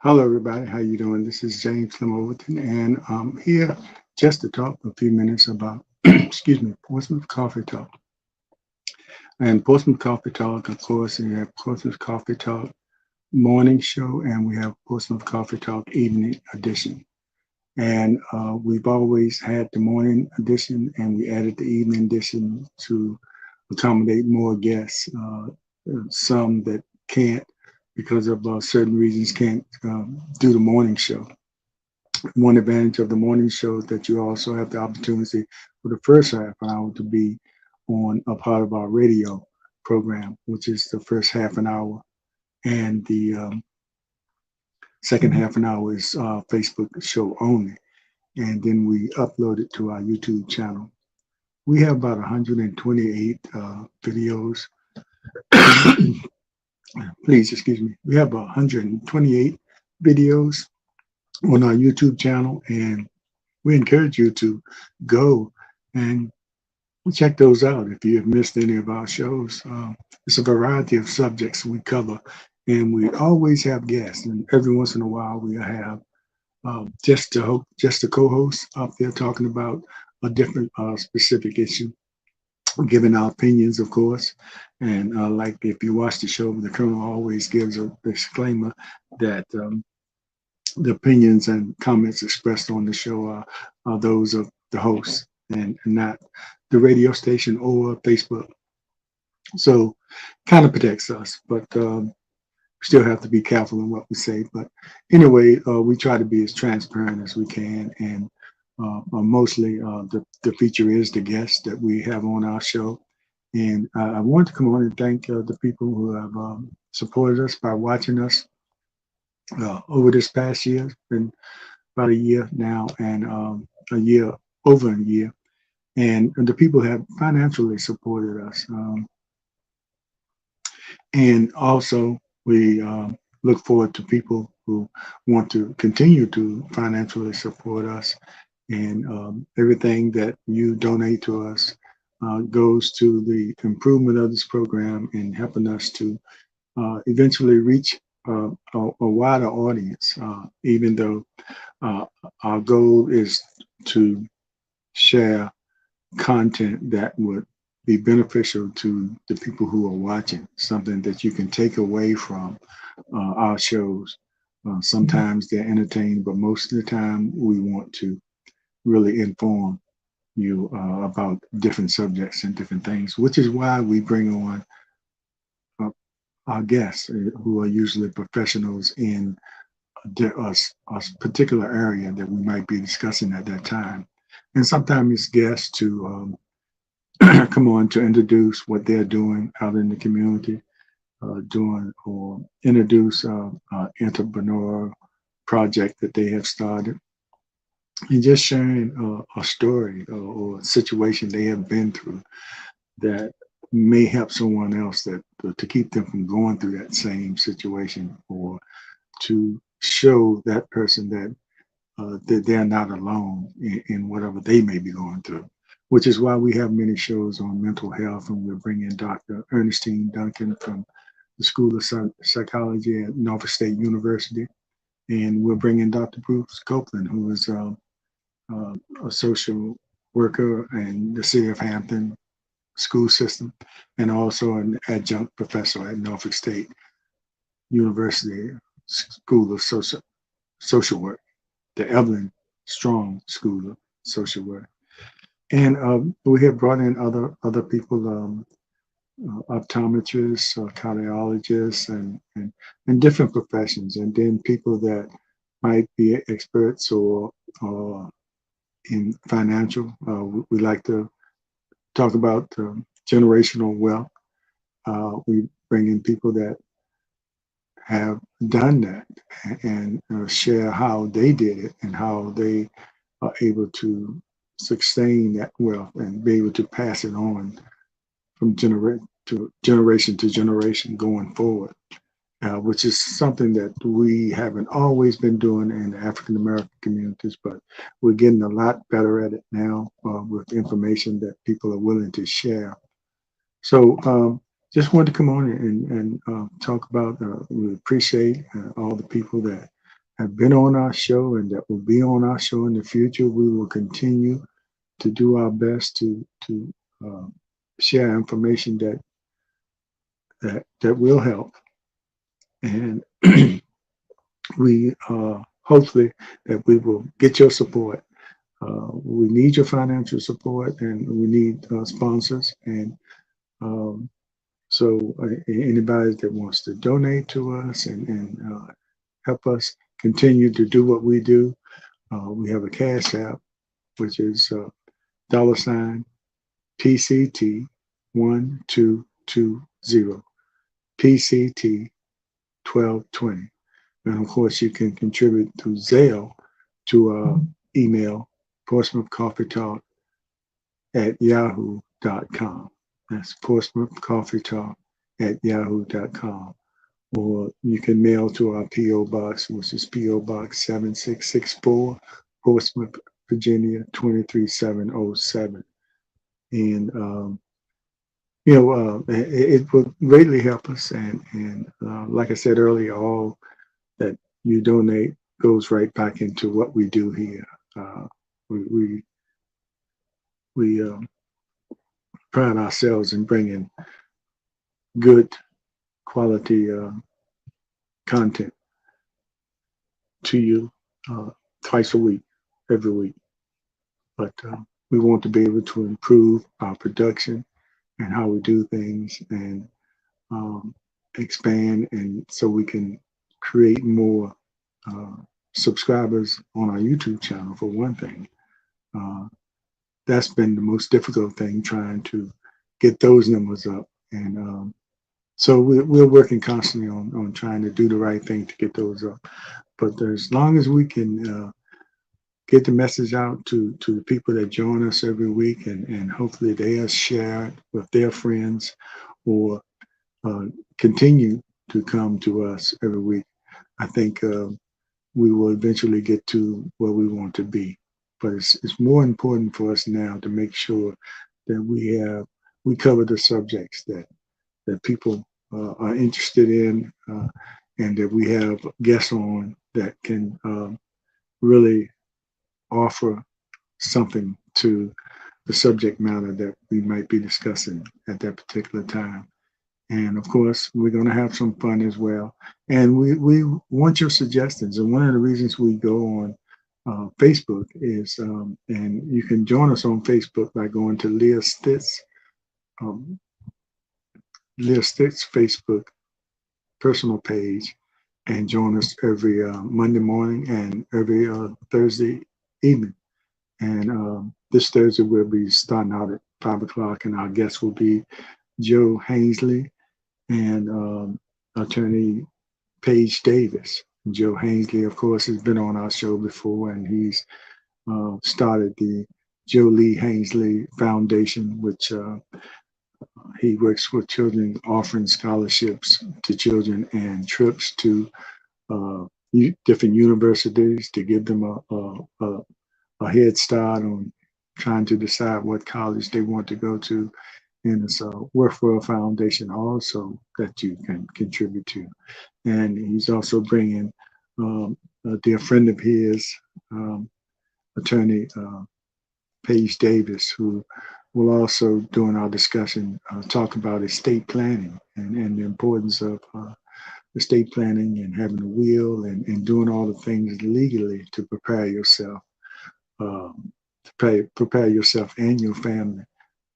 Hello, everybody. How you doing? This is James Slim Overton, and I'm here just to talk for a few minutes about, excuse me, Portsmouth Coffee Talk. And Portsmouth Coffee Talk, of course, we have Portsmouth Coffee Talk morning show, and we have Portsmouth Coffee Talk evening edition. And we've always had the morning edition, and we added the evening edition to accommodate more guests. Some that can't, because of certain reasons, can't do the morning show. One advantage of the morning show is that you also have the opportunity for the first half an hour to be on a part of our radio program, which is the first half an hour, and the second half an hour is Facebook show only. And then we upload it to our YouTube channel. We have about 128 videos. Please excuse me. We have 128 videos on our YouTube channel, and we encourage you to go and check those out if you have missed any of our shows. It's a variety of subjects we cover, and we always have guests. And every once in a while, we have just a co-host up there talking about a different specific issue, giving our opinions, of course. And like if you watch the show, the Colonel always gives a disclaimer that the opinions and comments expressed on the show are those of the host and not the radio station or Facebook. So kind of protects us, but still have to be careful in what we say. But anyway, we try to be as transparent as we can. And mostly the feature is the guests that we have on our show. And I want to come on and thank the people who have supported us by watching us over this past year. It's been about a year now, and a year over a year. And the people have financially supported us. And also, we look forward to people who want to continue to financially support us. And everything that you donate to us goes to the improvement of this program and helping us to eventually reach a wider audience, even though uh, our goal is to share content that would be beneficial to the people who are watching, something that you can take away from our shows. Sometimes they're entertaining, but most of the time we want to really inform you about different subjects and different things, which is why we bring on uh, our guests who are usually professionals in a particular area that we might be discussing at that time. And sometimes it's guests to come on to introduce what they're doing out in the community, doing or introduce entrepreneur project that they have started, and just sharing a story or a situation they have been through that may help someone else that to keep them from going through that same situation, or to show that person that they're not alone in whatever they may be going through, which is why we have many shows on mental health. And we're bringing Dr. Ernestine Duncan from the School of Psychology at Norfolk State University. And we're bringing Dr. Bruce Copeland, who is uh, a social worker in the city of Hampton school system, and also an adjunct professor at Norfolk State University School of Social Work, the Evelyn Strong School of Social Work. And we have brought in other people, optometrists, cardiologists, and different professions, and then people that might be experts or in financial. We like to talk about generational wealth. We bring in people that have done that and share how they did it and how they are able to sustain that wealth and be able to pass it on from generation to generation going forward, which is something that we haven't always been doing in the African American communities, but we're getting a lot better at it now with information that people are willing to share. So just wanted to come on and talk about, we appreciate all the people that have been on our show and that will be on our show in the future. We will continue to do our best to uh, share information that will help, and we hopefully that we will get your support. We need your financial support, and we need sponsors. And um, so, anybody that wants to donate to us and help us continue to do what we do, we have a cash app, which is $ PCT 1220 PCT 1220. And of course, you can contribute through Zelle to our email, Portsmouth Coffee Talk at yahoo.com. That's Portsmouth Coffee Talk at yahoo.com. Or you can mail to our P.O. Box, which is P.O. Box 7664, Portsmouth, Virginia 23707. And it will greatly help us. And like I said earlier, all that you donate goes right back into what we do here. We pride ourselves in bringing good quality content to you twice a week, every week. But we want to be able to improve our production and how we do things, and expand, and so we can create more uh, subscribers on our YouTube channel, for one thing. That's been the most difficult thing, trying to get those numbers up. And so we're working constantly on trying to do the right thing to get those up. But as long as we can get the message out to the people that join us every week, and hopefully they'll share it with their friends, or continue to come to us every week, I think we will eventually get to where we want to be. But it's more important for us now to make sure that we cover the subjects that people are interested in, and that we have guests on that can really offer something to the subject matter that we might be discussing at that particular time. And of course, we're going to have some fun as well. And we want your suggestions. And one of the reasons we go on Facebook is, and you can join us on Facebook by going to um, Leah Stitt's Facebook personal page, and join us every Monday morning and every Thursday evening. And this Thursday, we'll be starting out at 5 o'clock, and our guest will be Joe Hainsley and attorney Paige Davis. Joe Hainsley, of course, has been on our show before, and he's started the Joe Lee Hainsley Foundation, which he works with children, offering scholarships to children and trips to different universities to give them a head start on trying to decide what college they want to go to. And it's a worthwhile foundation also that you can contribute to. And he's also bringing a dear friend of his, attorney Paige Davis, who will also, during our discussion, talk about estate planning and the importance of estate planning and having a will, and doing all the things legally to prepare yourself, prepare yourself and your family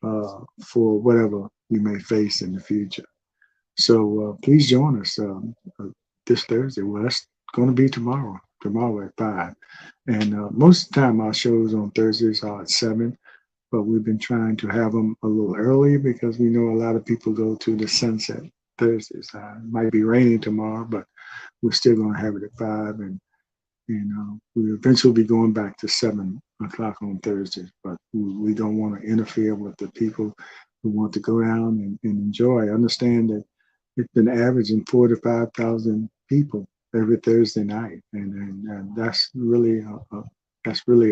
for whatever you may face in the future. So please join us this Thursday. Well, that's going to be tomorrow at 5. And most of the time our shows on Thursdays are at 7, but we've been trying to have them a little earlier because we know a lot of people go to the Sunset Thursdays. It might be raining tomorrow, but we're still going to have it at 5. And we eventually be going back to 7 o'clock on Thursdays, but we don't want to interfere with the people who want to go down and enjoy. I understand that it's been averaging 4,000 to 5,000 people every Thursday night, and that's really a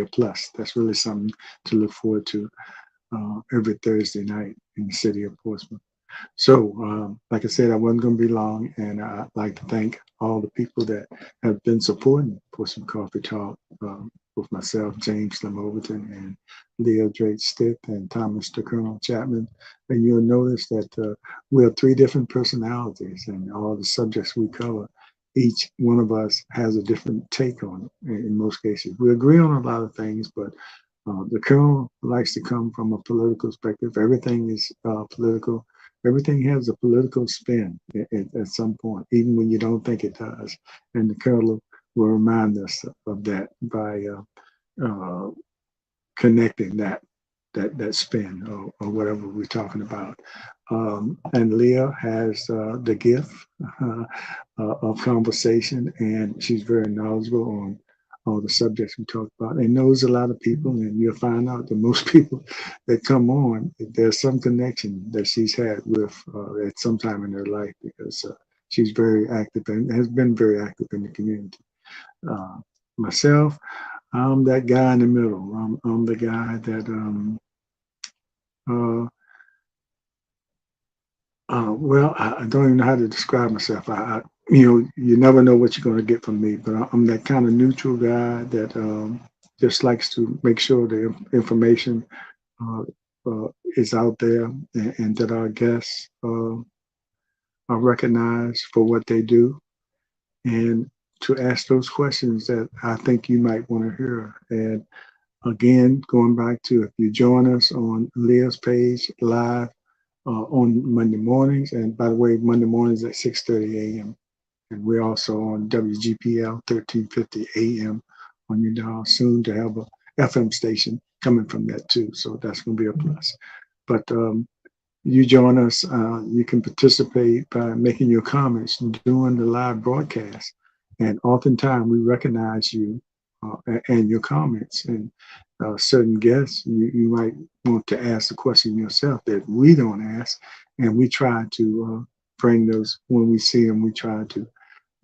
plus. That's really something to look forward to every Thursday night in the city of Portsmouth. So, like I said, I wasn't going to be long, and I'd like to thank all the people that have been supporting Portsmouth Coffee Talk, with myself, James Slim Overton, and Leo Drake Stiff, and Thomas the Colonel Chapman. And you'll notice that we have three different personalities, and all the subjects we cover, each one of us has a different take on it. In most cases, we agree on a lot of things, but the Colonel likes to come from a political perspective. Everything is political. Everything has a political spin at some point, even when you don't think it does. And the Colonel will remind us of that by uh, connecting that spin, or whatever we're talking about. And Leah has the gift uh, of conversation, and she's very knowledgeable on all the subjects we talk about, and knows a lot of people. And you'll find out that most people that come on, there's some connection that she's had with at some time in her life, because she's very active and has been very active in the community. Uh, Myself, I'm that guy in the middle. I'm the guy that uh, well, I don't even know how to describe myself. You never know what you're going to get from me, but I'm that kind of neutral guy that just likes to make sure the information uh, is out there, and that our guests are recognized for what they do, and to ask those questions that I think you might want to hear. And again, going back to, if you join us on Leah's page live on Monday mornings. And by the way, Monday mornings at 6:30 a.m. And we're also on WGPL 1350 a.m. on your dial, soon to have a FM station coming from that too. So that's going to be a plus. But you join us, you can participate by making your comments during the live broadcast. And oftentimes we recognize you and your comments. And certain guests, you might want to ask the question yourself that we don't ask. And we try to bring those, when we see them, we try to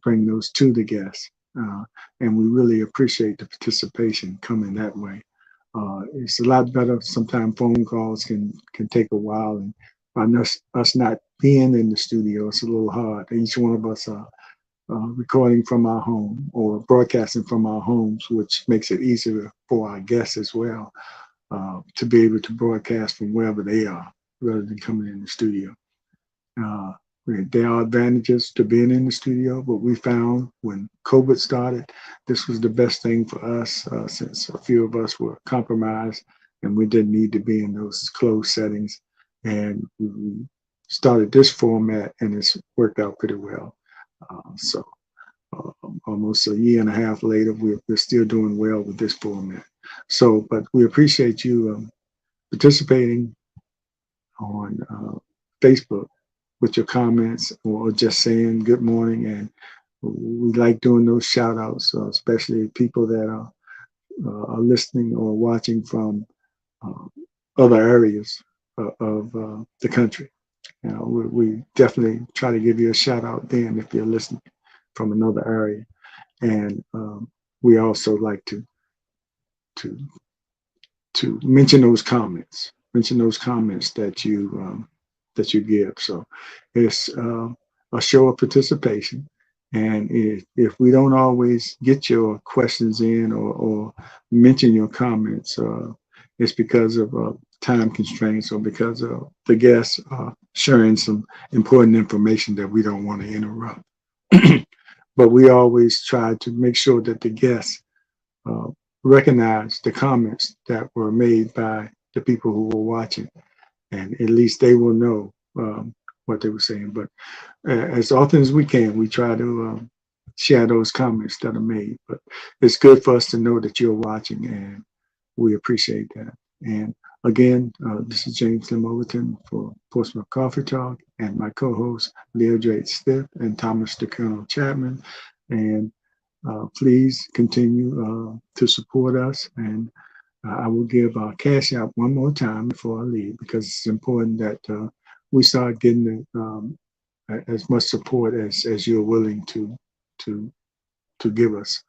bring those to the guests. And we really appreciate the participation coming that way. It's a lot better. Sometimes phone calls can take a while, and by us not being in the studio, it's a little hard. Each one of us are recording from our home or broadcasting from our homes, which makes it easier for our guests as well to be able to broadcast from wherever they are rather than coming in the studio. Uh, there are advantages to being in the studio, but we found when COVID started, this was the best thing for us since a few of us were compromised and we didn't need to be in those closed settings. And we started this format, and it's worked out pretty well. So almost a year and a half later, we're still doing well with this format. So, but we appreciate you participating on Facebook with your comments, or just saying good morning. And we like doing those shout outs, especially people that are listening or watching from uh, other areas of the country. You know, we definitely try to give you a shout out then if you're listening from another area. And we also like to mention those comments that you give. So it's a show of participation. And if we don't always get your questions in, or mention your comments, it's because of time constraints, or because of the guests sharing some important information that we don't want to interrupt. But we always try to make sure that the guests uh, recognize the comments that were made by the people who were watching, and at least they will know what they were saying. But as often as we can, we try to share those comments that are made. But it's good for us to know that you're watching, and we appreciate that. And again, this is James Lim Overton for Portsmouth Coffee Talk, and my co-hosts Leo Drake Stiff and Thomas the Colonel Chapman. And please continue to support us. And I will give our cash out one more time before I leave, because it's important that we start getting as much support as you're willing to to give us.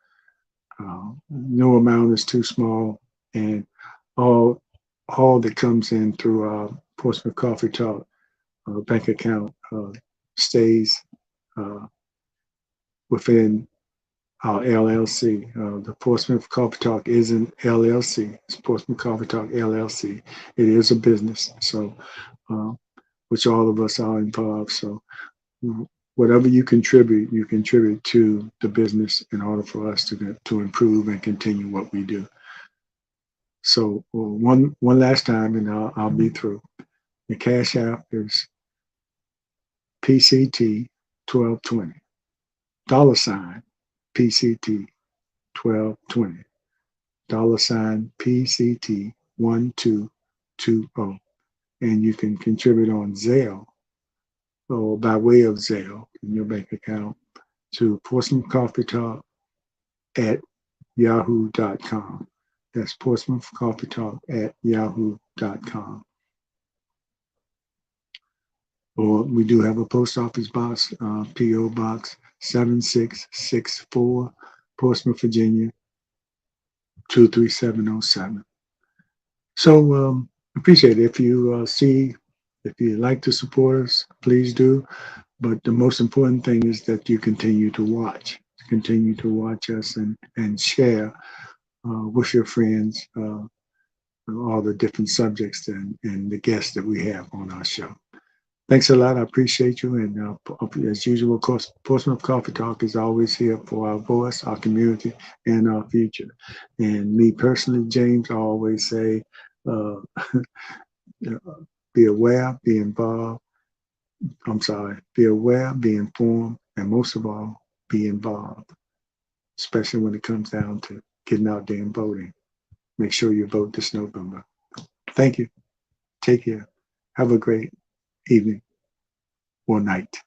No amount is too small, and all all that comes in through Portsmouth Coffee Talk bank account stays within our LLC. The Portsmouth Coffee Talk is an LLC. It's Portsmouth Coffee Talk LLC. It is a business, so which all of us are involved. So whatever you contribute to the business in order for us to improve and continue what we do. So one last time, and I'll be through. The Cash App is PCT 1220. $ PCT 1220. $PCT 1220. And you can contribute on Zelle or by way of Zelle in your bank account to Portsmouth Coffee Talk at yahoo.com. That's Portsmouth Coffee Talk at yahoo.com. Or we do have a post office box, P.O. Box 7664, Portsmouth, Virginia 23707. So appreciate it. If you'd like to support us, please do. But the most important thing is that you continue to watch us and share with your friends all the different subjects and the guests that we have on our show. Thanks a lot. I appreciate you. And as usual, of course, Portsmouth Coffee Talk is always here for our voice, our community, and our future. And me personally, James, I always say, be aware, be involved. Be aware, be informed, and most of all, be involved, especially when it comes down to getting out there and voting. Make sure you vote this November. Thank you. Take care. Have a great evening or night.